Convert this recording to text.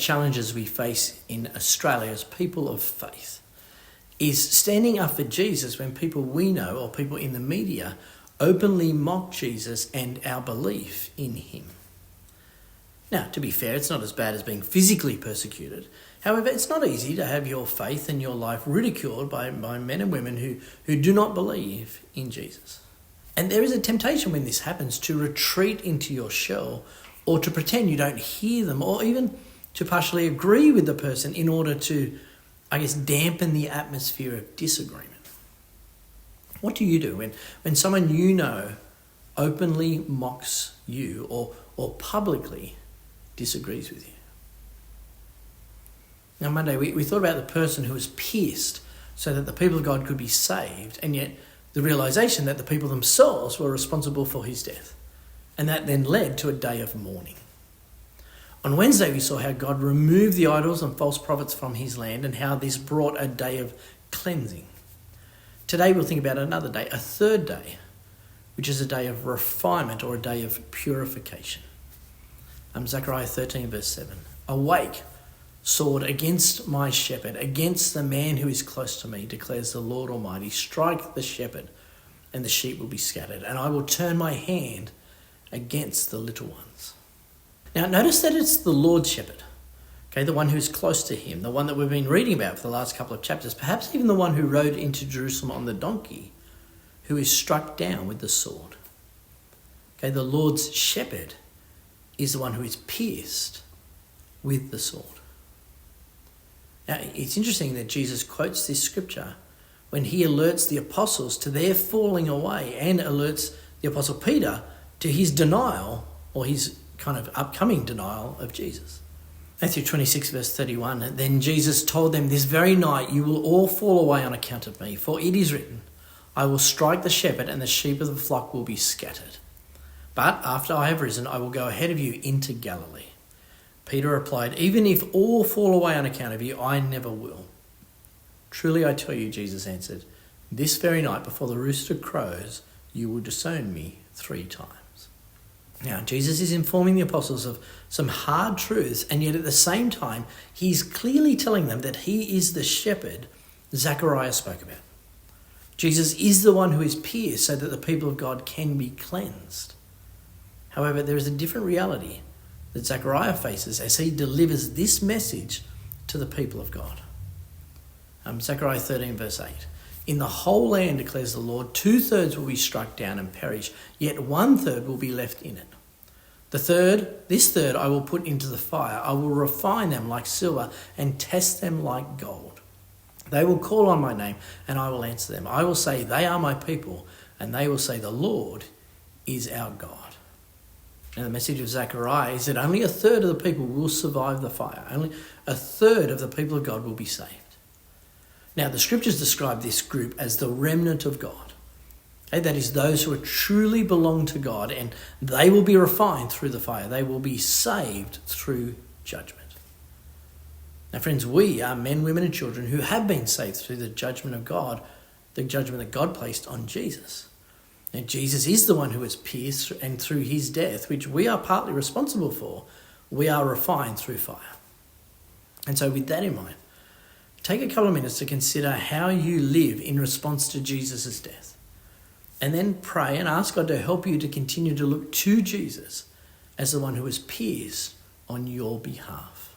challenges we face in Australia as people of faith is standing up for Jesus when people we know or people in the media openly mock Jesus and our belief in him. Now, to be fair, it's not as bad as being physically persecuted. However, it's not easy to have your faith and your life ridiculed by men and women who do not believe in Jesus. And there is a temptation when this happens to retreat into your shell or to pretend you don't hear them or even to partially agree with the person in order to, dampen the atmosphere of disagreement. What do you do when someone you know openly mocks you or publicly disagrees with you? Now, Monday, we thought about the person who was pierced so that the people of God could be saved, and yet the realization that the people themselves were responsible for his death. And that then led to a day of mourning. On Wednesday, we saw how God removed the idols and false prophets from his land and how this brought a day of cleansing. Today, we'll think about another day, a third day, which is a day of refinement or a day of purification. Zechariah 13, verse 7. Awake, sword, against my shepherd, against the man who is close to me, declares the Lord Almighty. Strike the shepherd, and the sheep will be scattered, and I will turn my hand against the little ones. Now, notice that it's the Lord's shepherd, the one who's close to him, the one that we've been reading about for the last couple of chapters, perhaps even the one who rode into Jerusalem on the donkey, who is struck down with the sword. The Lord's shepherd is the one who is pierced with the sword. Now, it's interesting that Jesus quotes this scripture when he alerts the apostles to their falling away and alerts the apostle Peter to his denial or his kind of upcoming denial of Jesus. Matthew 26, verse 31, then Jesus told them, this very night you will all fall away on account of me, for it is written, I will strike the shepherd and the sheep of the flock will be scattered. But after I have risen, I will go ahead of you into Galilee. Peter replied, even if all fall away on account of you, I never will. Truly I tell you, Jesus answered, this very night before the rooster crows, you will disown me 3 times. Now, Jesus is informing the apostles of some hard truths, and yet at the same time, he's clearly telling them that he is the shepherd Zechariah spoke about. Jesus is the one who is pierced so that the people of God can be cleansed. However, there is a different reality that Zechariah faces as he delivers this message to the people of God. Zechariah 13, verse 8. In the whole land, declares the Lord, 2/3 will be struck down and perish, yet 1/3 will be left in it. This third I will put into the fire. I will refine them like silver and test them like gold. They will call on my name and I will answer them. I will say, they are my people, and they will say, the Lord is our God. Now, the message of Zechariah is that only 1/3 of the people will survive the fire. Only 1/3 of the people of God will be saved. Now, the scriptures describe this group as the remnant of God. That is, those who truly belong to God, and they will be refined through the fire. They will be saved through judgment. Now, friends, we are men, women, and children who have been saved through the judgment of God, the judgment that God placed on Jesus. And Jesus is the one who was pierced, and through his death, which we are partly responsible for, we are refined through fire. And so with that in mind, take a couple of minutes to consider how you live in response to Jesus' death. And then pray and ask God to help you to continue to look to Jesus as the one who was pierced on your behalf.